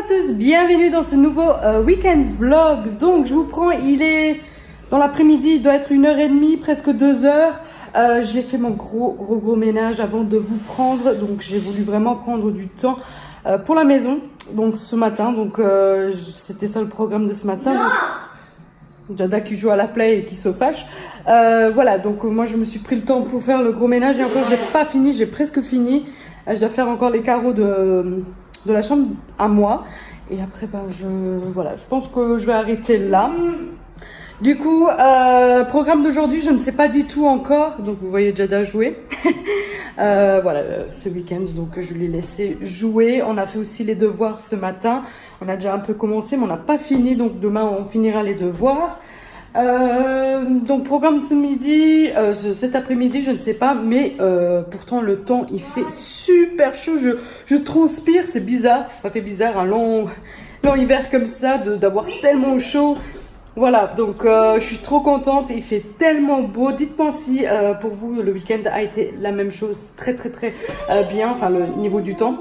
à tous, bienvenue dans ce nouveau week-end vlog. Donc je vous prends, il est dans l'après-midi, il doit être 1h30, presque 2h. J'ai fait mon gros ménage avant de vous prendre, donc j'ai voulu vraiment prendre du temps pour la maison. Donc ce matin, donc c'était ça le programme de ce matin. Donc, Jada qui joue à la play et qui se fâche. Voilà, donc moi je me suis pris le temps pour faire le gros ménage et encore j'ai pas fini, j'ai presque fini. Je dois faire encore les carreaux de la chambre à moi. Et après, ben, je pense que je vais arrêter là. Du coup, programme d'aujourd'hui, je ne sais pas du tout encore. Donc, vous voyez Jada jouer. Voilà, ce week-end, donc je l'ai laissé jouer. On a fait aussi les devoirs ce matin. On a déjà un peu commencé, mais on n'a pas fini. Donc, demain, on finira les devoirs. Donc programme ce midi, cet après-midi je ne sais pas, mais pourtant le temps il fait super chaud, je transpire, c'est bizarre, ça fait bizarre un long hiver comme ça d'avoir tellement chaud. Voilà, donc je suis trop contente, il fait tellement beau. Dites-moi si pour vous le week-end a été la même chose, très bien, enfin le niveau du temps.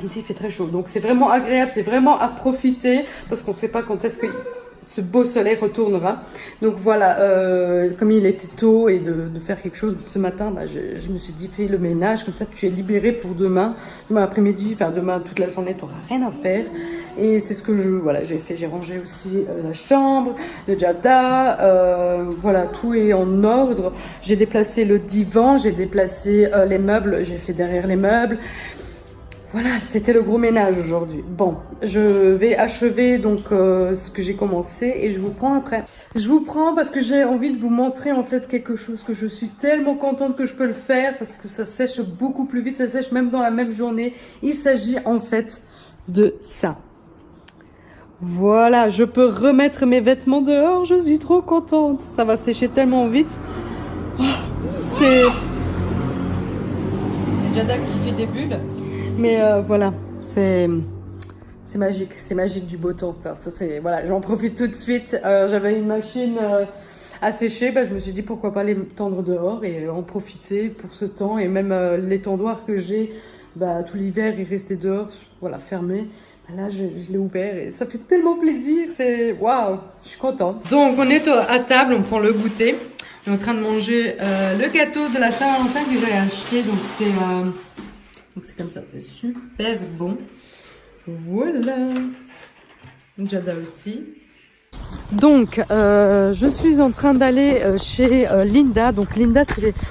Ici il fait très chaud, donc c'est vraiment agréable, c'est vraiment à profiter parce qu'on ne sait pas quand est-ce que ce beau soleil retournera. Donc voilà, comme il était tôt et de faire quelque chose ce matin, bah, je me suis dit fais le ménage, comme ça tu es libéré pour demain après-midi, enfin demain toute la journée tu n'auras rien à faire. Et c'est ce que j'ai fait, j'ai rangé aussi la chambre de Jada, voilà, tout est en ordre. J'ai déplacé le divan, j'ai déplacé les meubles, j'ai fait derrière les meubles. Voilà, c'était le gros ménage aujourd'hui. Bon, je vais achever donc ce que j'ai commencé et je vous prends après. Je vous prends parce que j'ai envie de vous montrer en fait quelque chose que je suis tellement contente que je peux le faire parce que ça sèche beaucoup plus vite, ça sèche même dans la même journée. Il s'agit en fait de ça. Voilà, je peux remettre mes vêtements dehors, je suis trop contente. Ça va sécher tellement vite. Oh, c'est Jada qui fait des bulles. Mais voilà, c'est magique du beau temps. Ça c'est voilà, j'en profite tout de suite. J'avais une machine à sécher, bah, je me suis dit pourquoi pas les tendre dehors et en profiter pour ce temps. Et même l'étendoir que j'ai, bah, tout l'hiver il restait dehors, voilà, fermé. Là, je l'ai ouvert et ça fait tellement plaisir. C'est waouh, je suis contente. Donc on est à table, on prend le goûter. On est en train de manger le gâteau de la Saint-Valentin que j'ai acheté. Donc c'est comme ça, c'est super bon. Voilà. Jada aussi. Donc, je suis en train d'aller chez Linda. Donc Linda,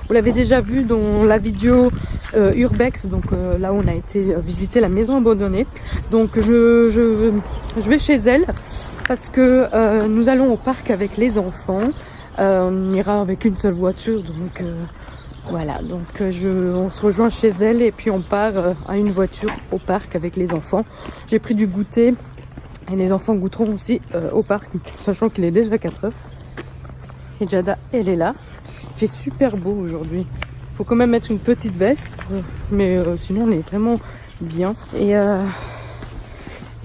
vous l'avez déjà vu dans la vidéo Urbex. Donc là où on a été visiter la maison abandonnée. Donc je vais chez elle parce que nous allons au parc avec les enfants. On ira avec une seule voiture. Donc voilà, donc on se rejoint chez elle et puis on part à une voiture au parc avec les enfants. J'ai pris du goûter et les enfants goûteront aussi au parc, sachant qu'il est déjà 4h. Et Jada, elle est là. Il fait super beau aujourd'hui. Il faut quand même mettre une petite veste, mais sinon on est vraiment bien. Et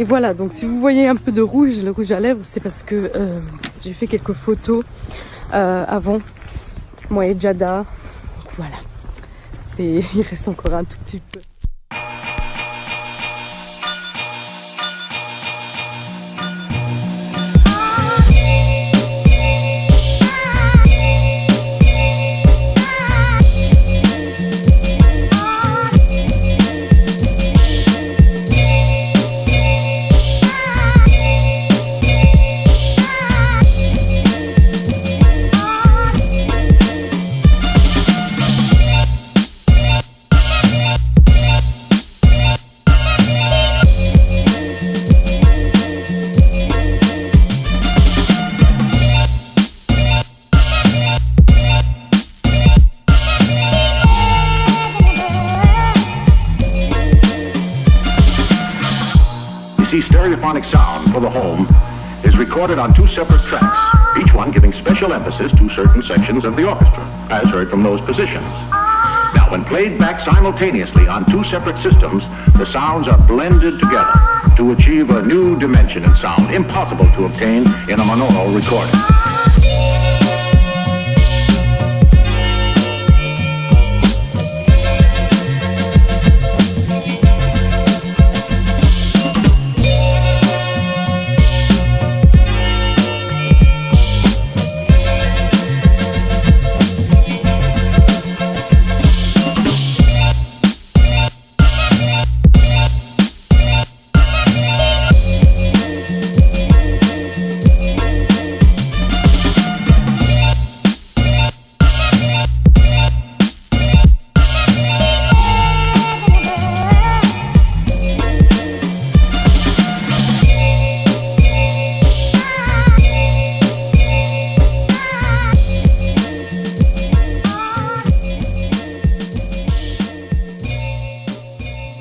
voilà, donc si vous voyez un peu de rouge, le rouge à lèvres, c'est parce que j'ai fait quelques photos avant, moi et Jada. Voilà, et il reste encore un tout petit peu. Stereophonic sound for the home is recorded on two separate tracks, each one giving special emphasis to certain sections of the orchestra, as heard from those positions. Now, when played back simultaneously on two separate systems, the sounds are blended together to achieve a new dimension in sound, impossible to obtain in a monaural recording.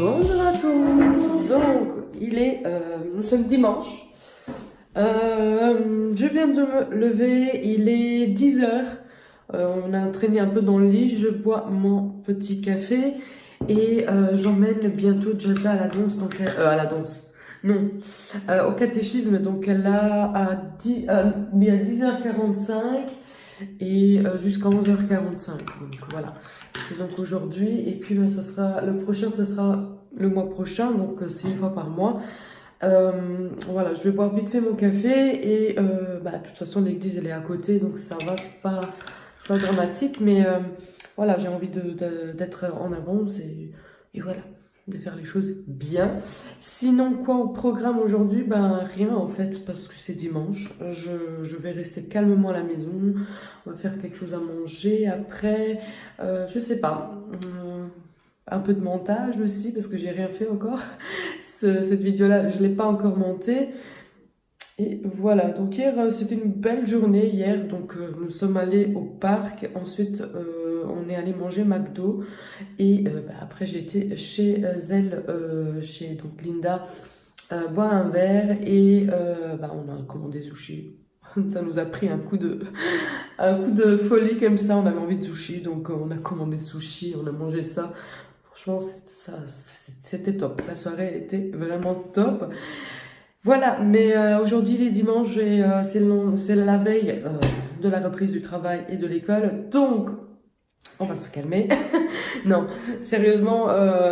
Bonjour à tous. Donc, nous sommes dimanche. Je viens de me lever, il est 10 heures. On a traîné un peu dans le lit, je bois mon petit café et j'emmène bientôt Jada à la danse, au catéchisme. Donc elle a à 10h45 et jusqu'à 11h45. Donc voilà, c'est donc aujourd'hui. Et puis ça sera le mois prochain, donc c'est une fois par mois. Voilà, je vais boire vite fait mon café et de toute façon l'église elle est à côté, donc ça va, c'est pas dramatique, mais voilà, j'ai envie d'être en avance et voilà, de faire les choses bien. Sinon, quoi au programme aujourd'hui? Rien en fait, parce que c'est dimanche. Je vais rester calmement à la maison, on va faire quelque chose à manger après, je sais pas. Un peu de montage aussi, parce que j'ai rien fait encore. Cette vidéo-là, je ne l'ai pas encore montée. Et voilà, donc hier, c'était une belle journée hier. Donc, nous sommes allés au parc. Ensuite, on est allé manger McDo. Et après, j'ai été chez elle, chez donc, Linda, boire un verre. Et on a commandé sushi. Ça nous a pris un coup de folie comme ça. On avait envie de sushi, donc on a commandé sushi, on a mangé ça. Franchement, c'était top. La soirée, elle était vraiment top. Voilà, mais aujourd'hui, il est dimanche et c'est la veille de la reprise du travail et de l'école. Donc, on va se calmer. Non, sérieusement,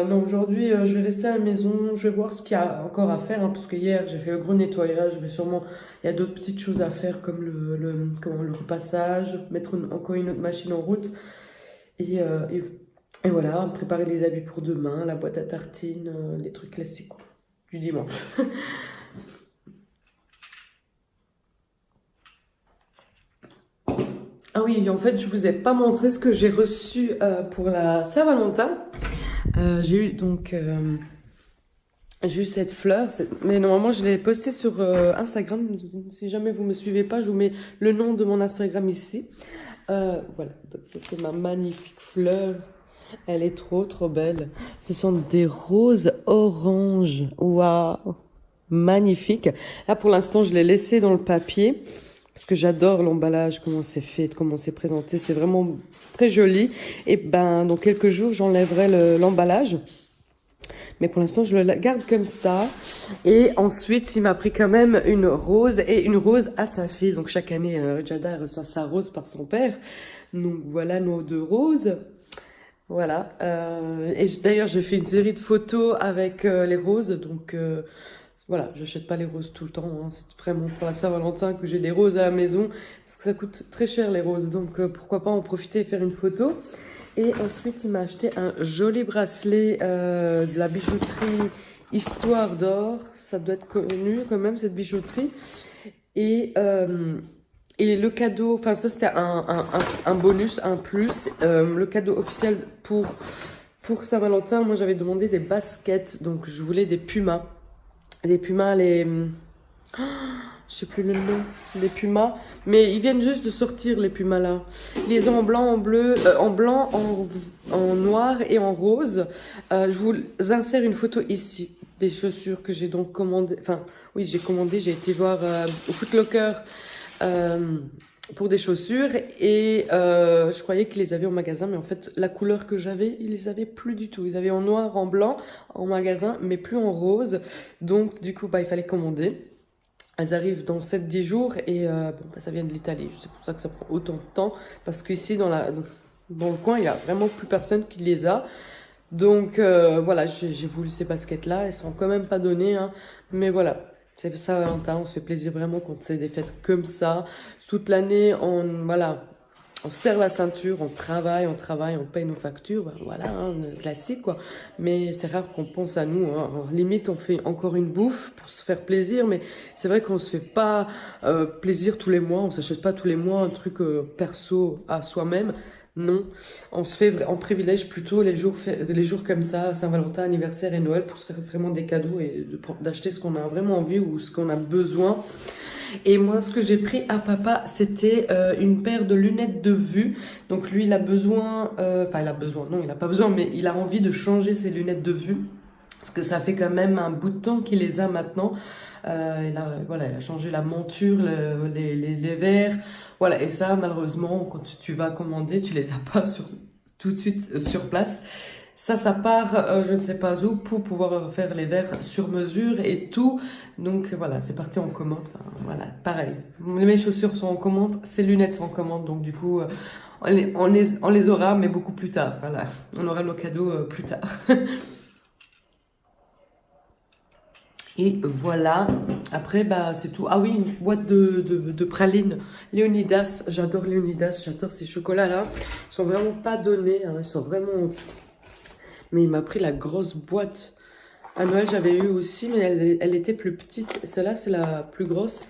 non, aujourd'hui, je vais rester à la maison. Je vais voir ce qu'il y a encore à faire, hein, parce que hier, j'ai fait le gros nettoyage. Mais sûrement, il y a d'autres petites choses à faire, comme le repassage, mettre encore une autre machine en route. Et voilà, préparer les habits pour demain, la boîte à tartines, les trucs classiques quoi, du dimanche. Ah oui, en fait, je vous ai pas montré ce que j'ai reçu pour la Saint-Valentin. J'ai eu cette fleur, mais normalement je l'ai postée sur Instagram. Si jamais vous me suivez pas, je vous mets le nom de mon Instagram ici. Voilà, donc ça c'est ma magnifique fleur. Elle est trop belle. Ce sont des roses orange. Waouh, magnifique. Là pour l'instant je l'ai laissé dans le papier parce que j'adore l'emballage, comment c'est fait, comment c'est présenté. C'est vraiment très joli. Et dans quelques jours j'enlèverai l'emballage. Mais pour l'instant je le garde comme ça. Et ensuite il m'a pris quand même une rose et une rose à sa fille. Donc chaque année Jada reçoit sa rose par son père. Donc voilà nos 2 roses. Voilà, et d'ailleurs j'ai fait une série de photos avec les roses, donc voilà, j'achète pas les roses tout le temps, hein. C'est vraiment pour la Saint-Valentin que j'ai des roses à la maison, parce que ça coûte très cher les roses, donc pourquoi pas en profiter et faire une photo. Et ensuite il m'a acheté un joli bracelet de la bijouterie Histoire d'Or, ça doit être connu quand même cette bijouterie, et le cadeau, enfin ça c'était un bonus, un plus, le cadeau officiel pour Saint-Valentin, moi j'avais demandé des baskets, donc je voulais des Pumas. Des Pumas, je sais plus le nom, des Pumas, mais ils viennent juste de sortir les Pumas là. Ils les ont en blanc, en bleu, en blanc, en noir et en rose. Je vous insère une photo ici, des chaussures que j'ai donc commandées, enfin oui j'ai commandé, j'ai été voir au Foot Locker. Pour des chaussures et je croyais qu'ils les avaient au magasin, mais en fait la couleur que j'avais ils les avaient plus du tout. Ils avaient en noir, en blanc en magasin, mais plus en rose, donc du coup il fallait commander. Elles arrivent dans 7-10 jours et ça vient de l'Italie. C'est pour ça que ça prend autant de temps, parce qu'ici dans le coin il y a vraiment plus personne qui les a. Donc voilà, j'ai voulu ces baskets là, elles sont quand même pas données, hein, mais voilà. C'est Saint-Valentin, on se fait plaisir vraiment quand c'est des fêtes comme ça. Toute l'année, on serre la ceinture, on travaille, on paye nos factures, voilà, hein, classique quoi. Mais c'est rare qu'on pense à nous, hein. Limite, on fait encore une bouffe pour se faire plaisir, mais c'est vrai qu'on se fait pas plaisir tous les mois, on s'achète pas tous les mois un truc perso à soi-même. Non, on privilège plutôt les jours comme ça, Saint-Valentin, anniversaire et Noël, pour se faire vraiment des cadeaux et d'acheter ce qu'on a vraiment envie ou ce qu'on a besoin. Et moi, ce que j'ai pris à papa, c'était une paire de lunettes de vue. Donc lui, il a besoin, non, il n'a pas besoin, mais il a envie de changer ses lunettes de vue. parce que ça fait quand même un bout de temps qu'il les a maintenant. Voilà, il a changé la monture, les verres, voilà, et ça malheureusement quand tu vas commander, tu les as pas tout de suite sur place. Ça part, je ne sais pas où, pour pouvoir faire les verres sur mesure et tout. Donc voilà, c'est parti en commande. Enfin, voilà, pareil. Mes chaussures sont en commande, ces lunettes sont en commande. Donc du coup, on les aura, mais beaucoup plus tard. Voilà, on aura nos cadeaux plus tard. Et voilà, après bah c'est tout. Ah oui, une boîte de pralines Léonidas, j'adore Léonidas, j'adore ces chocolats là. Ils sont vraiment pas donnés, hein. Ils sont vraiment... Mais il m'a pris la grosse boîte. À Noël j'avais eu aussi, mais elle était plus petite. Celle-là c'est la plus grosse.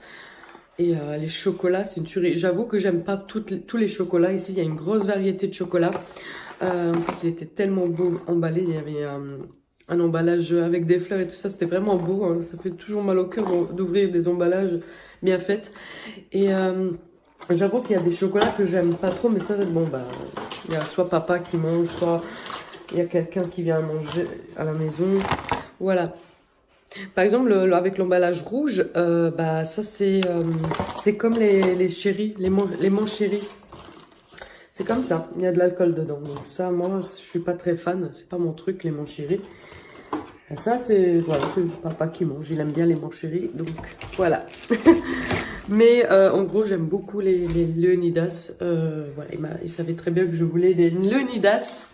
Et les chocolats c'est une tuerie. J'avoue que j'aime pas tous les chocolats. Ici il y a une grosse variété de chocolats. En plus il était tellement beau emballé, il y avait... un emballage avec des fleurs et tout ça, c'était vraiment beau, hein. Ça fait toujours mal au cœur d'ouvrir des emballages bien faits. Et j'avoue qu'il y a des chocolats que j'aime pas trop, mais ça, bon, bah, il y a soit papa qui mange, soit il y a quelqu'un qui vient manger à la maison. Voilà. Par exemple, avec l'emballage rouge, bah, ça c'est comme les chéris, les manches chéris. C'est comme ça, il y a de l'alcool dedans. Donc ça, moi, je suis pas très fan, c'est pas mon truc, les manches chéris. Et ça, c'est voilà, papa qui mange, il aime bien les manches chéris, donc voilà. Mais en gros, j'aime beaucoup les Léonidas. Voilà, il savait très bien que je voulais des Léonidas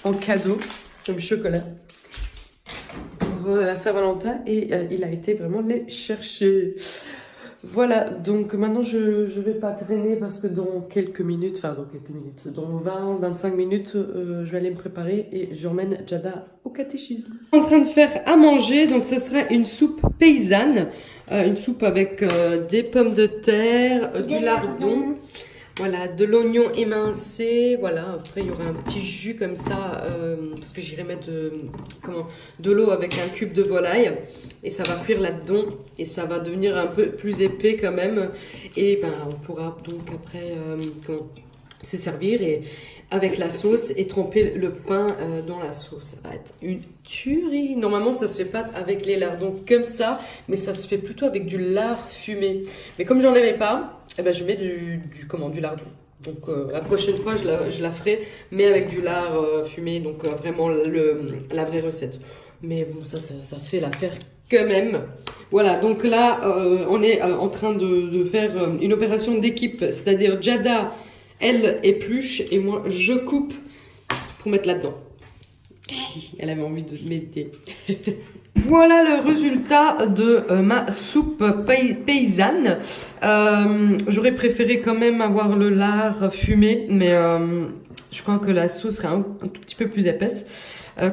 en cadeau, comme chocolat, pour la Saint-Valentin, et il a été vraiment les chercher. Voilà, donc maintenant je vais pas traîner parce que dans quelques minutes, dans 20-25 minutes, je vais aller me préparer et j'emmène Jada au catéchisme. En train de faire à manger, donc ce sera une soupe paysanne, une soupe avec des pommes de terre, du lardon, voilà, de l'oignon émincé, voilà, après il y aura un petit jus comme ça, parce que j'irai mettre de l'eau avec un cube de volaille, et ça va cuire là-dedans, et ça va devenir un peu plus épais quand même, et ben on pourra donc après se servir et avec la sauce et tremper le pain dans la sauce. Ça va être une tuerie. Normalement ça se fait pas avec les lardons comme ça, mais ça se fait plutôt avec du lard fumé. Mais comme j'en avais pas, eh ben je mets du lardon. Donc la prochaine fois je la ferai, mais avec du lard fumé, donc vraiment la vraie recette. Mais bon, ça fait l'affaire quand même. Voilà, donc là on est en train de faire une opération d'équipe, c'est-à-dire Jada, elle épluche et moi je coupe pour mettre là-dedans. Elle avait envie de m'aider. Voilà le résultat de ma soupe paysanne. J'aurais préféré quand même avoir le lard fumé, mais je crois que la sauce serait un tout petit peu plus épaisse.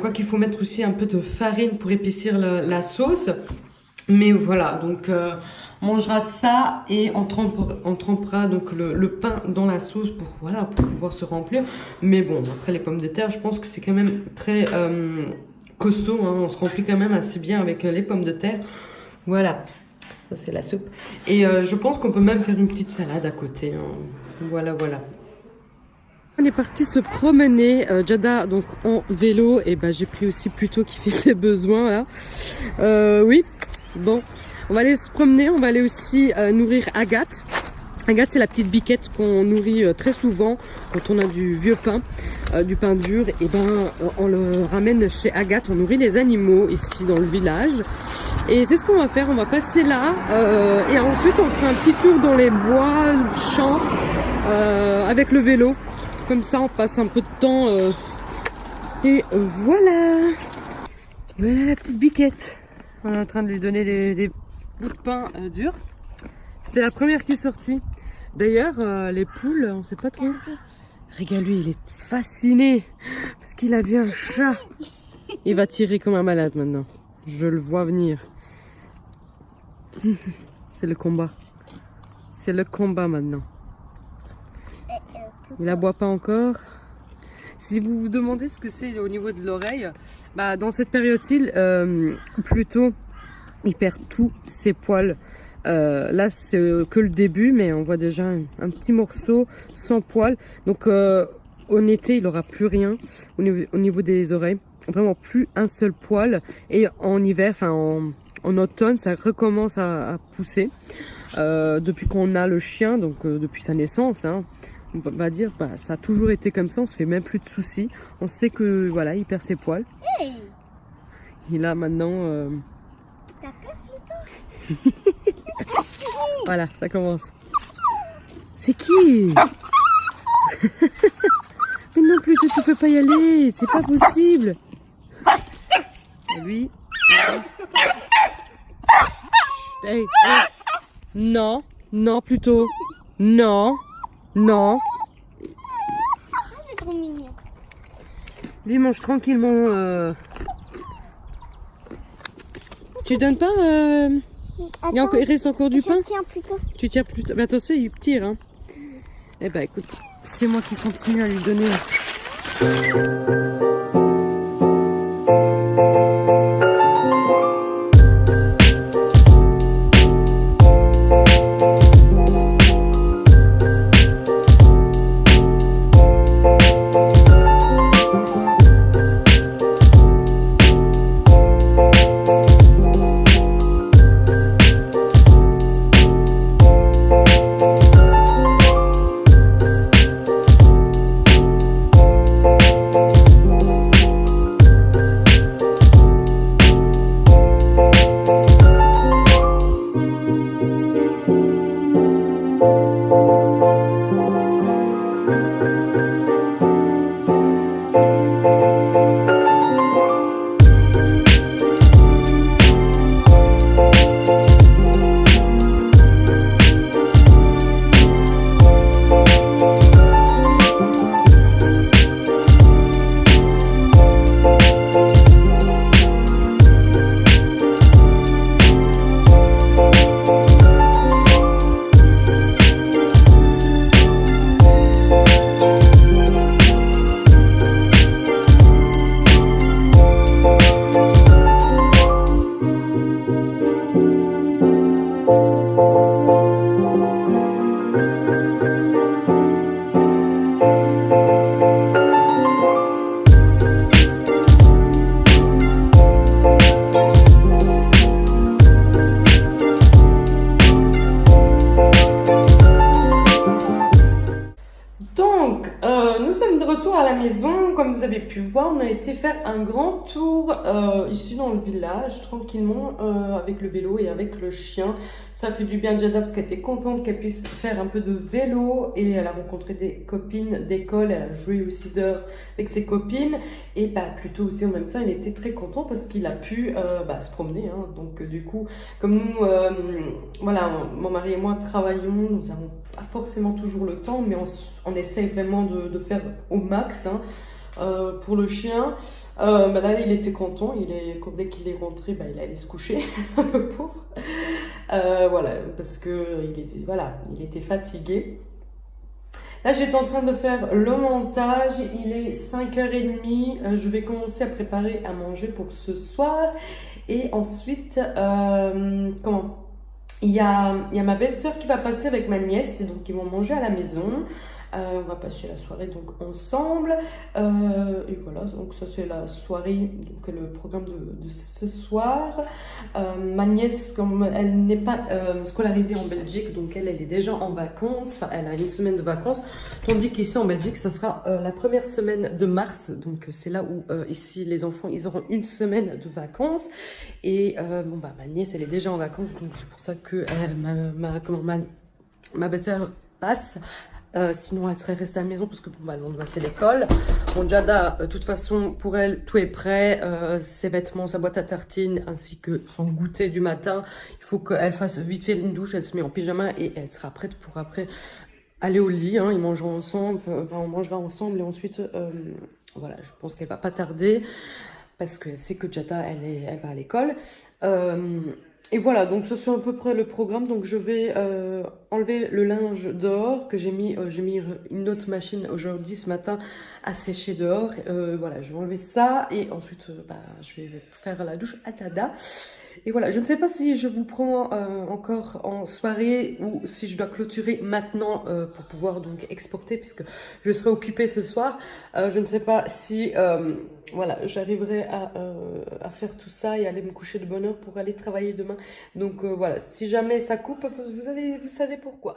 Quoi qu'il faut mettre aussi un peu de farine pour épaissir la sauce. Mais voilà, donc on mangera ça et on trempera donc le pain dans la sauce pour pouvoir se remplir. Mais bon, après les pommes de terre, je pense que c'est quand même très costaud, hein. On se remplit quand même assez bien avec les pommes de terre. Voilà, ça c'est la soupe. Et je pense qu'on peut même faire une petite salade à côté, hein. Voilà, voilà. On est parti se promener, Jada donc en vélo, et ben j'ai pris aussi Pluto qui fait ses besoins là. Oui, bon, on va aller se promener, on va aller aussi nourrir Agathe. Agathe, c'est la petite biquette qu'on nourrit très souvent quand on a du vieux pain, du pain dur. Et ben on le ramène chez Agathe, on nourrit les animaux ici dans le village. Et c'est ce qu'on va faire, on va passer là et ensuite on fera un petit tour dans les bois, champs, avec le vélo. Comme ça, on passe un peu de temps. Et voilà. Voilà la petite biquette. On est en train de lui donner des bouts de pain durs. C'était la première qui est sortie. D'ailleurs, les poules, on sait pas trop. Regarde lui, il est fasciné. Parce qu'il a vu un chat. Il va tirer comme un malade maintenant. Je le vois venir. C'est le combat. C'est le combat maintenant. Il aboie pas encore. Si vous vous demandez ce que c'est au niveau de l'oreille, bah dans cette période-ci, plutôt, il perd tous ses poils. Là, c'est que le début, mais on voit déjà un petit morceau sans poils. Donc, en été, il aura plus rien au niveau des oreilles. vraiment plus un seul poil. Et en hiver, enfin en automne, ça recommence à pousser. Depuis qu'on a le chien, donc depuis sa naissance, hein, on va dire, bah, ça a toujours été comme ça, on se fait même plus de soucis. On sait que voilà, il perd ses poils. Hey. Et là maintenant, T'as peur plutôt? voilà, ça commence. C'est qui? Mais non, plutôt tu peux pas y aller, c'est pas possible. Et lui. Hey, hey. Non, non plutôt. Non, non. Ah, c'est trop mignon. Lui mange tranquillement. Tu donnes pas il reste encore du pain? Tiens plutôt. Tu tires plutôt. Mais attention, il tire. Hein. Eh ben écoute, c'est moi qui continue à lui donner. Comme vous avez pu voir, on a été faire un grand tour ici dans le village, tranquillement, avec le vélo et avec le chien. Ça fait du bien à Jada parce qu'elle était contente qu'elle puisse faire un peu de vélo et elle a rencontré des copines d'école, elle a joué aussi d'heures avec ses copines et bah, plutôt aussi en même temps, il était très content parce qu'il a pu se promener. Hein. Donc du coup, comme nous, voilà, mon mari et moi travaillons, nous n'avons pas forcément toujours le temps, mais on essaye vraiment de faire au max. Hein. Pour le chien, là il était content, dès qu'il est rentré, il allait se coucher, le pauvre. Voilà, parce que il était fatigué. Là j'étais en train de faire le montage, il est 5h30, je vais commencer à préparer à manger pour ce soir. Et ensuite, il y a ma belle-sœur qui va passer avec ma nièce, et donc ils vont manger à la maison. On va passer la soirée donc ensemble et voilà, donc ça c'est la soirée, donc le programme de ce soir. Ma nièce, comme elle n'est pas scolarisée en Belgique, donc elle est déjà en vacances, enfin elle a une semaine de vacances, tandis qu'ici en Belgique ça sera la première semaine de mars, donc c'est là où ici les enfants ils auront une semaine de vacances. Et ma nièce elle est déjà en vacances, donc c'est pour ça que ma belle-sœur passe. Sinon elle serait restée à la maison parce que le lendemain c'est l'école. Bon, Jada, de toute façon pour elle tout est prêt, ses vêtements, sa boîte à tartines ainsi que son goûter du matin. Il faut qu'elle fasse vite fait une douche, elle se met en pyjama et elle sera prête pour après aller au lit. Hein. Ils mangeront ensemble, on mangera ensemble et ensuite voilà, je pense qu'elle va pas tarder parce que c'est que Jada elle va à l'école. Et voilà, donc ça c'est à peu près le programme. Donc je vais enlever le linge dehors que j'ai mis une autre machine aujourd'hui ce matin à sécher dehors. Voilà, je vais enlever ça et ensuite je vais faire la douche à Tada. Et voilà, je ne sais pas si je vous prends encore en soirée ou si je dois clôturer maintenant pour pouvoir donc exporter puisque je serai occupée ce soir. Je ne sais pas si voilà, j'arriverai à faire tout ça et aller me coucher de bonne heure pour aller travailler demain. Donc voilà, si jamais ça coupe, vous savez pourquoi.